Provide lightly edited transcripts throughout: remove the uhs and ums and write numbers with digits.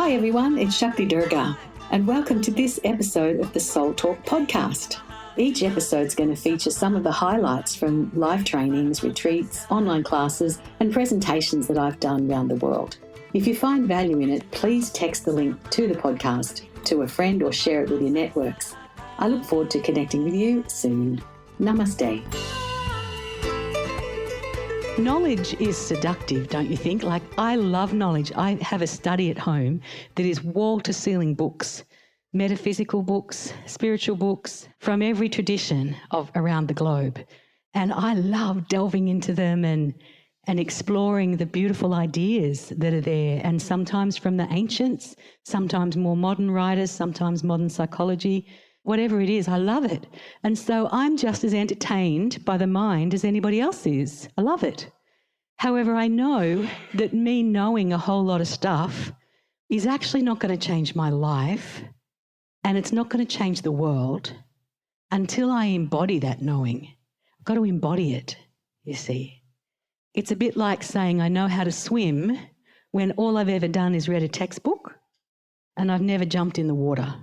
Hi everyone, it's Shakti Durga, and welcome to this episode of the Soul Talk podcast. Each episode is going to feature some of the highlights from live trainings, retreats, online classes, and presentations that I've done around the world. If you find value in it, please text the link to the podcast to a friend or share it with your networks. I look forward to connecting with you soon. Namaste. Knowledge is seductive, don't you think? Like, I love knowledge. I have a study at home that is wall-to-ceiling books, metaphysical books, spiritual books from every tradition of around the globe. And I love delving into them and exploring the beautiful ideas that are there, and sometimes from the ancients, sometimes more modern writers, sometimes modern psychology. Whatever it is, I love it. And so I'm just as entertained by the mind as anybody else is. I love it. However, I know that me knowing a whole lot of stuff is actually not going to change my life, and it's not going to change the world until I embody that knowing. I've got to embody it, you see. It's a bit like saying I know how to swim when all I've ever done is read a textbook and I've never jumped in the water.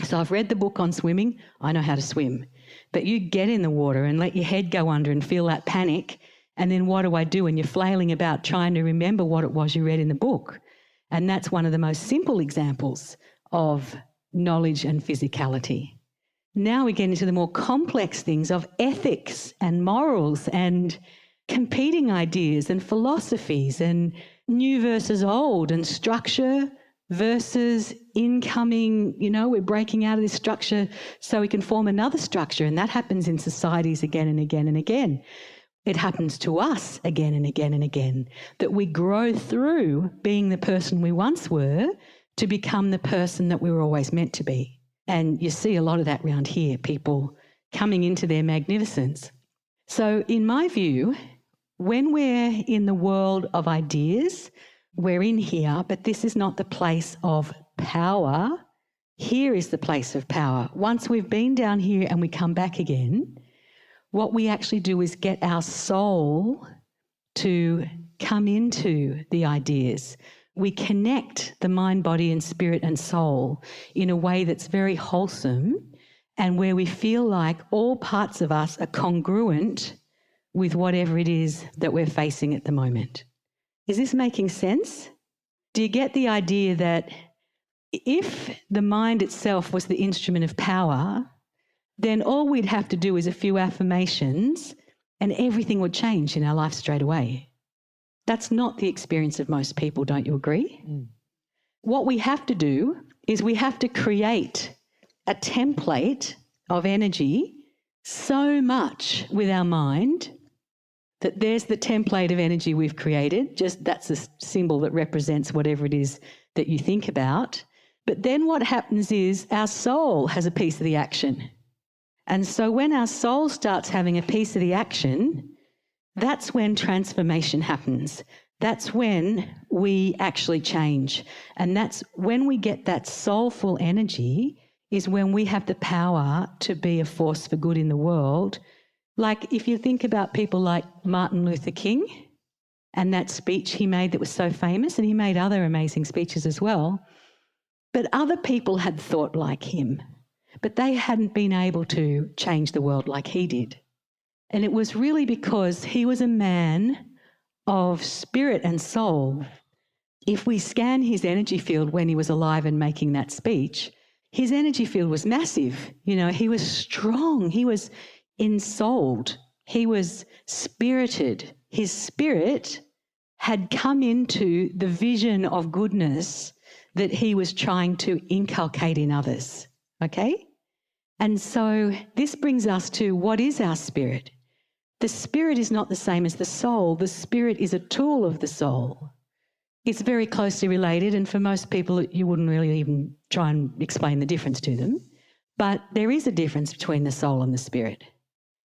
So I've read the book on swimming, I know how to swim. But you get in the water and let your head go under and feel that panic, and then what do I do? And you're flailing about trying to remember what it was you read in the book. And that's one of the most simple examples of knowledge and physicality. Now we get into the more complex things of ethics and morals and competing ideas and philosophies and new versus old and structure versus incoming, we're breaking out of this structure so we can form another structure. And that happens in societies again and again and again. It happens to us again and again and again, that we grow through being the person we once were to become the person that we were always meant to be. And you see a lot of that around here, people coming into their magnificence. So in my view, when we're in the world of ideas, we're in here, but this is not the place of power. Here is the place of power. Once we've been down here and we come back again, what we actually do is get our soul to come into the ideas. We connect the mind, body, and spirit and soul in a way that's very wholesome, and where we feel like all parts of us are congruent with whatever it is that we're facing at the moment. Is this making sense? Do you get the idea that if the mind itself was the instrument of power, then all we'd have to do is a few affirmations and everything would change in our life straight away? That's not the experience of most people, don't you agree? What we have to do is we have to create a template of energy so much with our mind that there's the template of energy we've created. Just that's a symbol that represents whatever it is that you think about. But then what happens is our soul has a piece of the action. And so when our soul starts having a piece of the action, that's when transformation happens. That's when we actually change. And that's when we get that soulful energy, is when we have the power to be a force for good in the world. Like if you think about people like Martin Luther King and that speech he made that was so famous, and he made other amazing speeches as well, but other people had thought like him, but they hadn't been able to change the world like he did. And it was really because he was a man of spirit and soul. If we scan his energy field when he was alive and making that speech, his energy field was massive. He was strong. He was ensouled. He was spirited. His spirit had come into the vision of goodness that he was trying to inculcate in others. Okay? And so this brings us to, what is our spirit? The spirit is not the same as the soul. The spirit is a tool of the soul. It's very closely related, and for most people you wouldn't really even try and explain the difference to them. But there is a difference between the soul and the spirit.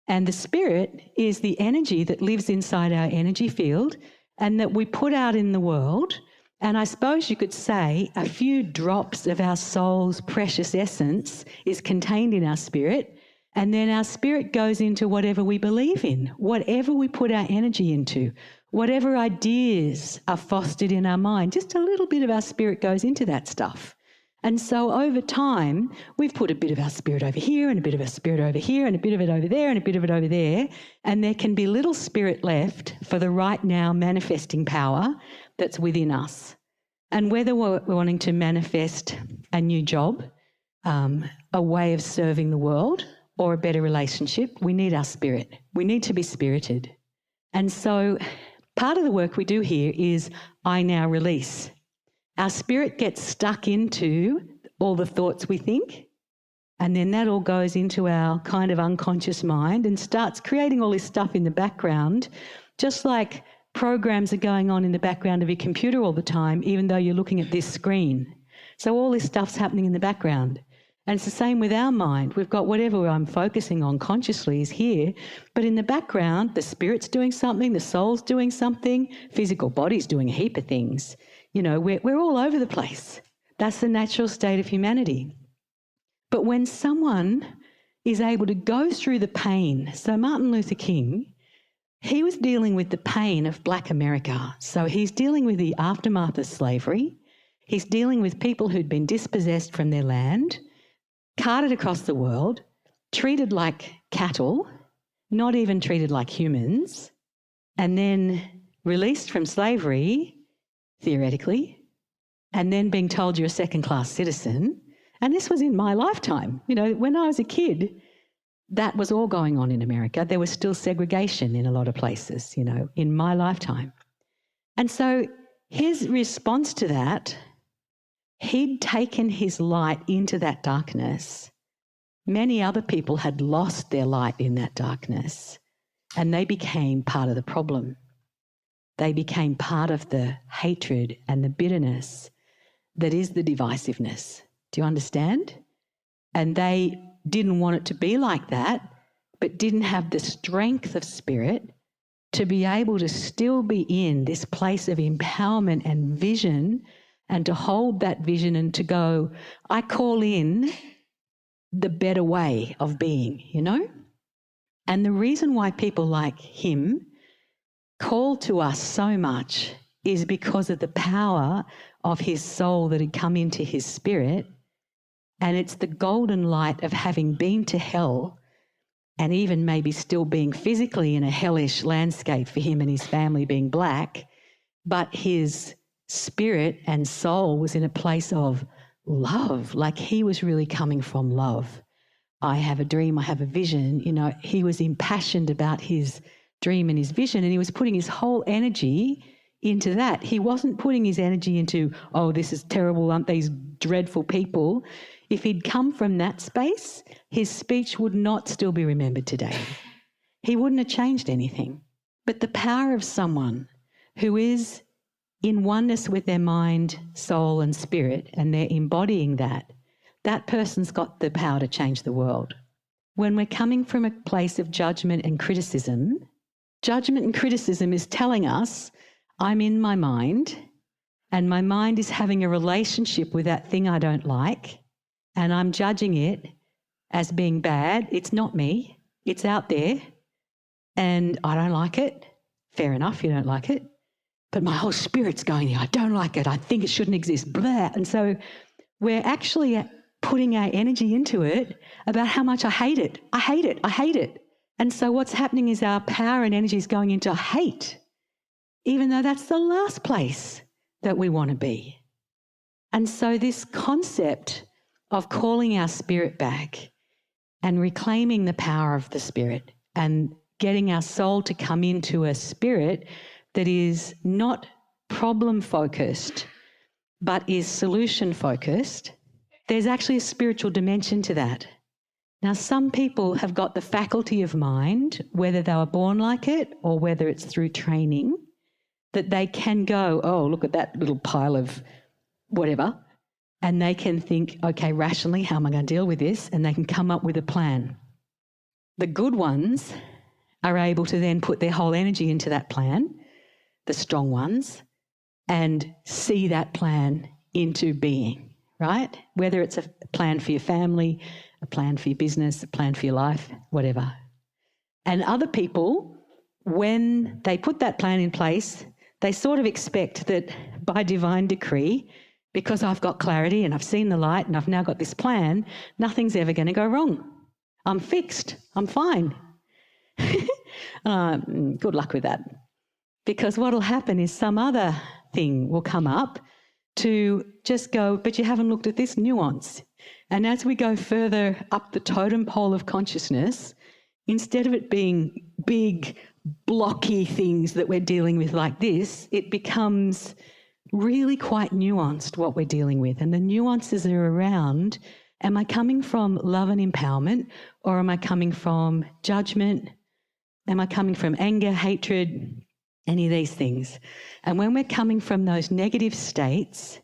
And the spirit is the energy that lives inside our energy field and that we put out in the world. And I suppose you could say a few drops of our soul's precious essence is contained in our spirit, and then our spirit goes into whatever we believe in, whatever we put our energy into, Whatever ideas are fostered in our mind, just a little bit of our spirit goes into that stuff. And so over time, we've put a bit of our spirit over here and a bit of our spirit over here and a bit of it over there and a bit of it over there. And there can be little spirit left for the right now manifesting power that's within us. And whether we're wanting to manifest a new job, a way of serving the world, or a better relationship, we need our spirit. We need to be spirited. And so part of the work we do here is I now release. Our spirit gets stuck into all the thoughts we think, and then that all goes into our kind of unconscious mind and starts creating all this stuff in the background, just like programs are going on in the background of your computer all the time, even though you're looking at this screen. So all this stuff's happening in the background. And it's the same with our mind. We've got whatever I'm focusing on consciously is here, but in the background, the spirit's doing something, the soul's doing something, physical body's doing a heap of things. You know, we're all over the place. That's the natural state of humanity. But when someone is able to go through the pain, so Martin Luther King, he was dealing with the pain of Black America. So he's dealing with the aftermath of slavery. He's dealing with people who'd been dispossessed from their land, carted across the world, treated like cattle, not even treated like humans, and then released from slavery, theoretically, and then being told you're a second-class citizen. And this was in my lifetime. You know, when I was a kid, that was all going on in America. There was still segregation in a lot of places, you know, in my lifetime. And so his response to that, he'd taken his light into that darkness. Many other people had lost their light in that darkness, and they became part of the problem. They became part of the hatred and the bitterness that is the divisiveness. Do you understand? And they didn't want it to be like that, but didn't have the strength of spirit to be able to still be in this place of empowerment and vision, and to hold that vision and to go, I call in the better way of being, you know? And the reason why people like him call to us so much is because of the power of his soul that had come into his spirit. And it's the golden light of having been to hell, and even maybe still being physically in a hellish landscape for him and his family being Black, but his spirit and soul was in a place of love, like he was really coming from love. I have a dream, I have a vision, you know, he was impassioned about his dream and his vision, and he was putting his whole energy into that. He wasn't putting his energy into, oh, this is terrible, aren't these dreadful people? If he'd come from that space, his speech would not still be remembered today. He wouldn't have changed anything. But the power of someone who is in oneness with their mind, soul and spirit, and they're embodying that, that person's got the power to change the world. When we're coming from a place of judgment and criticism is telling us, I'm in my mind, and my mind is having a relationship with that thing I don't like, and I'm judging it as being bad. It's not me. It's out there, and I don't like it. Fair enough, you don't like it. But my whole spirit's going, I don't like it. I think it shouldn't exist, blah. And so we're actually putting our energy into it about how much I hate it. I hate it. I hate it. And so what's happening is our power and energy is going into hate, even though that's the last place that we want to be. And so this concept of calling our spirit back and reclaiming the power of the spirit and getting our soul to come into a spirit that is not problem-focused but is solution-focused, there's actually a spiritual dimension to that. Now, some people have got the faculty of mind, whether they were born like it or whether it's through training, that they can go, oh, look at that little pile of whatever, and they can think, okay, rationally, how am I going to deal with this? And they can come up with a plan. The good ones are able to then put their whole energy into that plan, the strong ones, and see that plan into being, right? Whether it's a plan for your family, a plan for your business, a plan for your life, whatever. And other people when they put that plan in place, they sort of expect that by divine decree, because I've got clarity and I've seen the light and I've now got this plan, nothing's ever going to go wrong. I'm fixed. I'm fine. Good luck with that. Because what will happen is some other thing will come up to just go, but you haven't looked at this nuance. And as we go further up the totem pole of consciousness, instead of it being big, blocky things that we're dealing with like this, it becomes really quite nuanced what we're dealing with. And the nuances are around, am I coming from love and empowerment, or am I coming from judgment? Am I coming from anger, hatred, any of these things? And when we're coming from those negative states,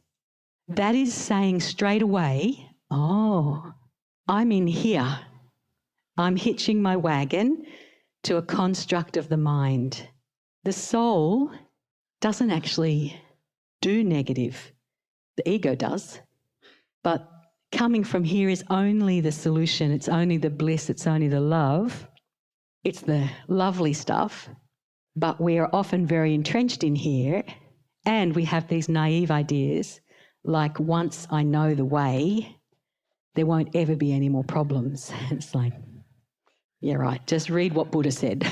that is saying straight away, oh, I'm in here. I'm hitching my wagon to a construct of the mind. The soul doesn't actually do negative. The ego does. But coming from here is only the solution. It's only the bliss. It's only the love. It's the lovely stuff. But we are often very entrenched in here, and we have these naive ideas like, once I know the way, there won't ever be any more problems. It's like, yeah, right, just read what Buddha said.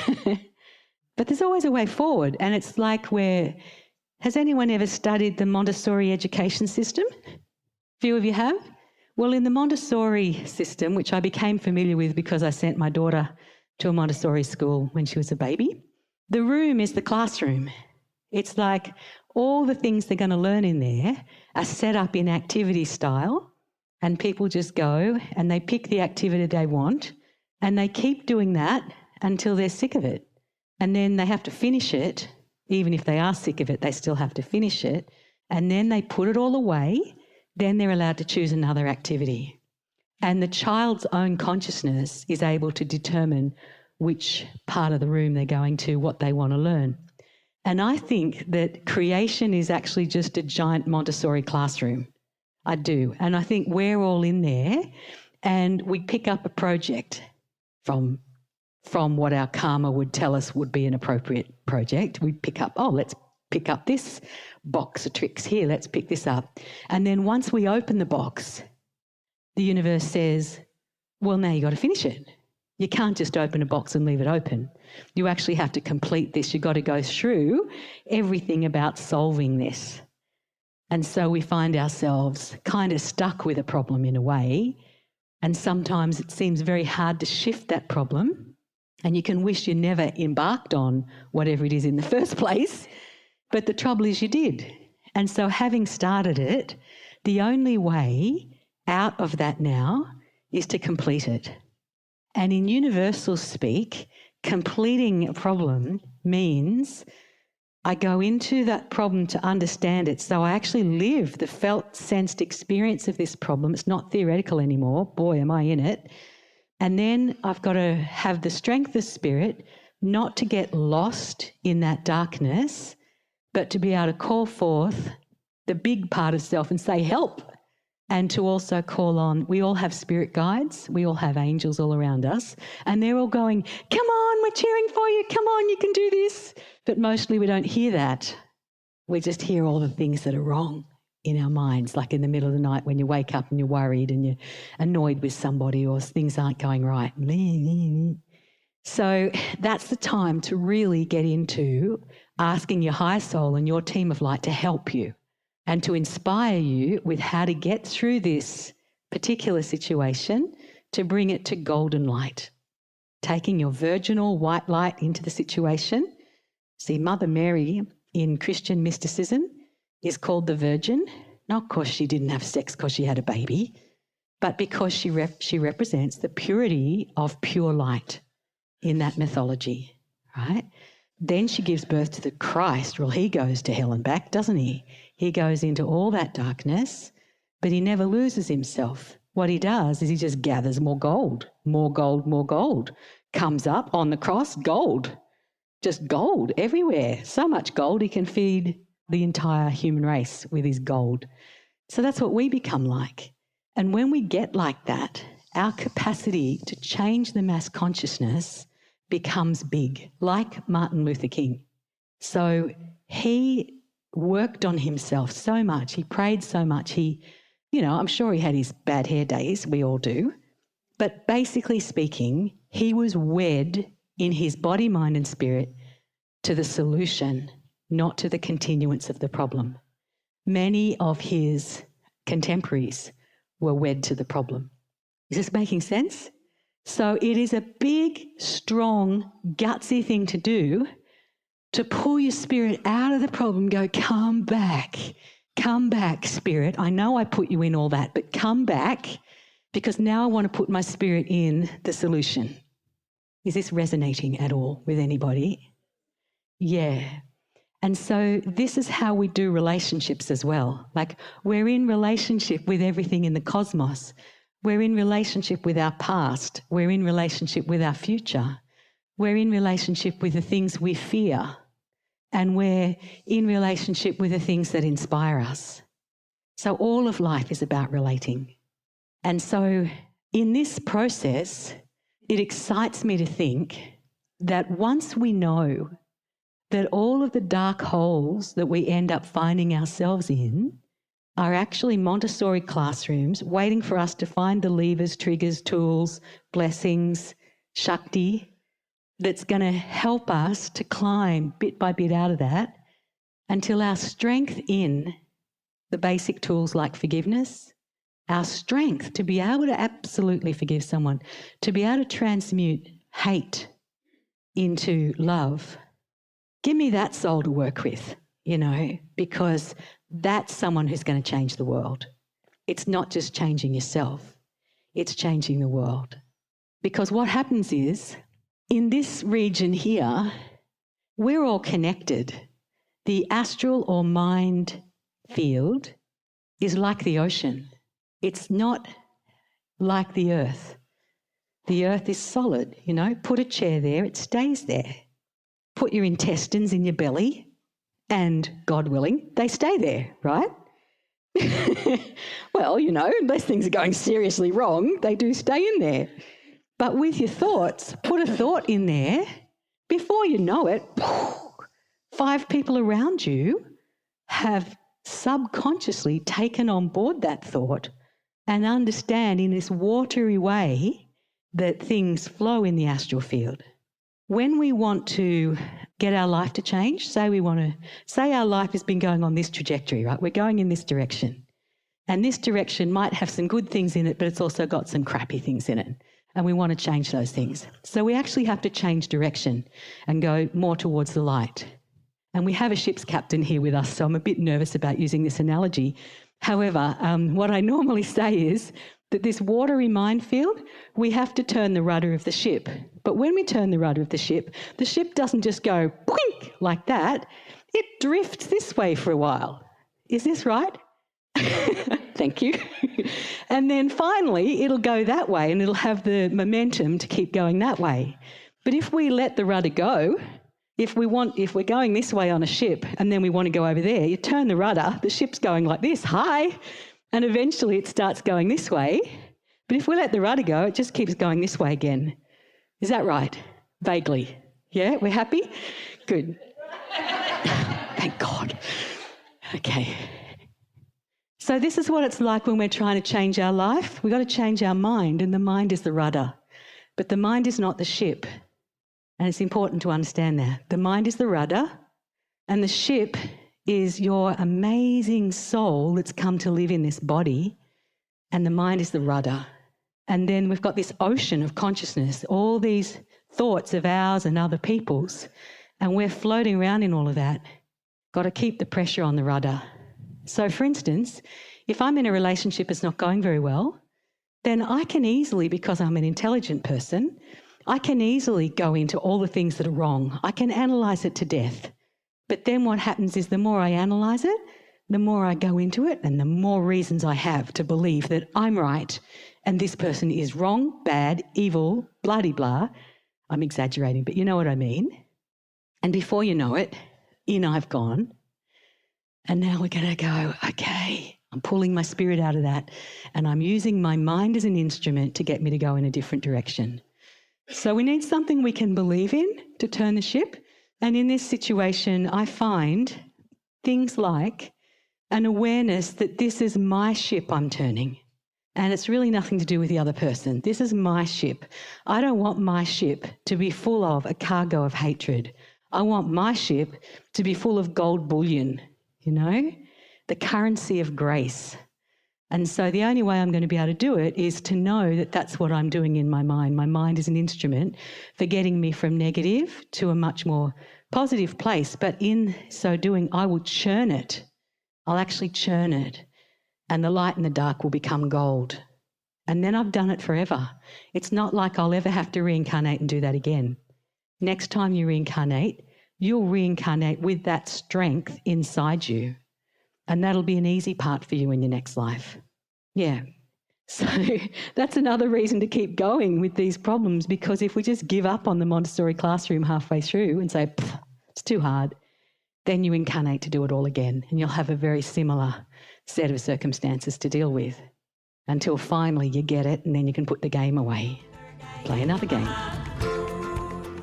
But there's always a way forward. And it's like has anyone ever studied the Montessori education system? A few of you have? Well, in the Montessori system, which I became familiar with because I sent my daughter to a Montessori school when she was a baby, the room is the classroom. It's like all the things they're going to learn in there are set up in activity style, and people just go and they pick the activity they want and they keep doing that until they're sick of it. And then they have to finish it. Even if they are sick of it, they still have to finish it. And then they put it all away. Then they're allowed to choose another activity. And the child's own consciousness is able to determine which part of the room they're going to, what they want to learn. And I think that creation is actually just a giant Montessori classroom. I do. And I think we're all in there, and we pick up a project from what our karma would tell us would be an appropriate project. We pick up, let's pick up this box of tricks here. Let's pick this up. And then once we open the box, the universe says, well, now you've got to finish it. You can't just open a box and leave it open. You actually have to complete this. You've got to go through everything about solving this. And so we find ourselves kind of stuck with a problem in a way. And sometimes it seems very hard to shift that problem. And you can wish you never embarked on whatever it is in the first place. But the trouble is you did. And so having started it, the only way out of that now is to complete it. And in universal speak, completing a problem means I go into that problem to understand it. So I actually live the felt, sensed experience of this problem. It's not theoretical anymore. Boy, am I in it. And then I've got to have the strength of spirit not to get lost in that darkness, but to be able to call forth the big part of self and say, help. And to also call on, we all have spirit guides, we all have angels all around us, and they're all going, come on, we're cheering for you, come on, you can do this. But mostly we don't hear that. We just hear all the things that are wrong in our minds, like in the middle of the night when you wake up and you're worried and you're annoyed with somebody or things aren't going right. So that's the time to really get into asking your higher soul and your team of light to help you and to inspire you with how to get through this particular situation to bring it to golden light. Taking your virginal white light into the situation. See, Mother Mary in Christian mysticism is called the Virgin, not because she didn't have sex because she had a baby, but because she represents the purity of pure light in that mythology, right? Then she gives birth to the Christ. Well, he goes to hell and back, doesn't he? He goes into all that darkness, but he never loses himself. What he does is he just gathers more gold, more gold, more gold. Comes up on the cross, gold. Just gold everywhere. So much gold he can feed the entire human race with his gold. So that's what we become like. And when we get like that, our capacity to change the mass consciousness becomes big, like Martin Luther King. So he worked on himself so much. He prayed so much. I'm sure he had his bad hair days. We all do. But basically speaking, he was wed in his body, mind and spirit to the solution, not to the continuance of the problem. Many of his contemporaries were wed to the problem. Is this making sense? So it is a big, strong, gutsy thing to do, to pull your spirit out of the problem, go, come back, spirit. I know I put you in all that, but come back, because now I want to put my spirit in the solution. Is this resonating at all with anybody? Yeah. And so this is how we do relationships as well. Like, we're in relationship with everything in the cosmos. We're in relationship with our past. We're in relationship with our future. We're in relationship with the things we fear. And we're in relationship with the things that inspire us. So all of life is about relating. And so in this process, it excites me to think that once we know that all of the dark holes that we end up finding ourselves in are actually Montessori classrooms waiting for us to find the levers, triggers, tools, blessings, Shakti, that's going to help us to climb bit by bit out of that until our strength in the basic tools like forgiveness, our strength to be able to absolutely forgive someone, to be able to transmute hate into love. Give me that soul to work with, because that's someone who's going to change the world. It's not just changing yourself, it's changing the world. Because what happens is, in this region here, we're all connected. The astral or mind field is like the ocean. It's not like the earth. The earth is solid, put a chair there, it stays there. Put your intestines in your belly and, God willing, they stay there, right? Well, unless things are going seriously wrong, they do stay in there. But with your thoughts, put a thought in there, before you know it, 5 people around you have subconsciously taken on board that thought and understand in this watery way that things flow in the astral field. When we want to get our life to change, say our life has been going on this trajectory, right? We're going in this direction. And this direction might have some good things in it, but it's also got some crappy things in it. And we want to change those things. So we actually have to change direction and go more towards the light. And we have a ship's captain here with us, so I'm a bit nervous about using this analogy. However, what I normally say is that this watery minefield, we have to turn the rudder of the ship. But when we turn the rudder of the ship doesn't just go boink like that. It drifts this way for a while. Is this right? Thank you. And then finally, it'll go that way and it'll have the momentum to keep going that way. But if we let the rudder go, if we're going this way on a ship and then we want to go over there, you turn the rudder, the ship's going like this, hi, and eventually it starts going this way. But if we let the rudder go, it just keeps going this way again. Is that right? Vaguely. Yeah, we're happy? Good. Thank God. Okay. So this is what it's like when we're trying to change our life. We've got to change our mind, and the mind is the rudder. But the mind is not the ship. And it's important to understand that. The mind is the rudder, and the ship is your amazing soul that's come to live in this body, and the mind is the rudder. And then we've got this ocean of consciousness, all these thoughts of ours and other people's, and we're floating around in all of that. Got to keep the pressure on the rudder. So, for instance, if I'm in a relationship that's not going very well, then I can easily, because I'm an intelligent person, I can easily go into all the things that are wrong. I can analyse it to death. But then what happens is the more I analyse it, the more I go into it and the more reasons I have to believe that I'm right and this person is wrong, bad, evil, blah-de-blah. I'm exaggerating, but you know what I mean. And before you know it, in I've gone. And now we're going to go, okay, I'm pulling my spirit out of that and I'm using my mind as an instrument to get me to go in a different direction. So we need something we can believe in to turn the ship. And in this situation, I find things like an awareness that this is my ship I'm turning. And it's really nothing to do with the other person. This is my ship. I don't want my ship to be full of a cargo of hatred. I want my ship to be full of gold bullion, the currency of grace. And so the only way I'm going to be able to do it is to know that that's what I'm doing in my mind. My mind is an instrument for getting me from negative to a much more positive place. But in so doing, I will churn it. I'll actually churn it. And the light and the dark will become gold. And then I've done it forever. It's not like I'll ever have to reincarnate and do that again. Next time you reincarnate, you'll reincarnate with that strength inside you. And that'll be an easy part for you in your next life. Yeah. So that's another reason to keep going with these problems, because if we just give up on the Montessori classroom halfway through and say, it's too hard, then you incarnate to do it all again, and you'll have a very similar set of circumstances to deal with until finally you get it, and then you can put the game away, play another game.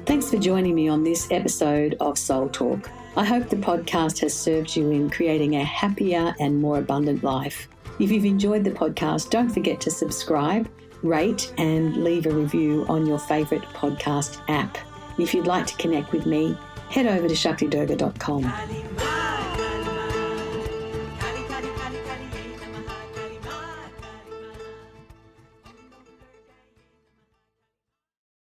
Thanks for joining me on this episode of Soul Talk. I hope the podcast has served you in creating a happier and more abundant life. If you've enjoyed the podcast, don't forget to subscribe, rate, and leave a review on your favourite podcast app. If you'd like to connect with me, head over to shaktidurga.com.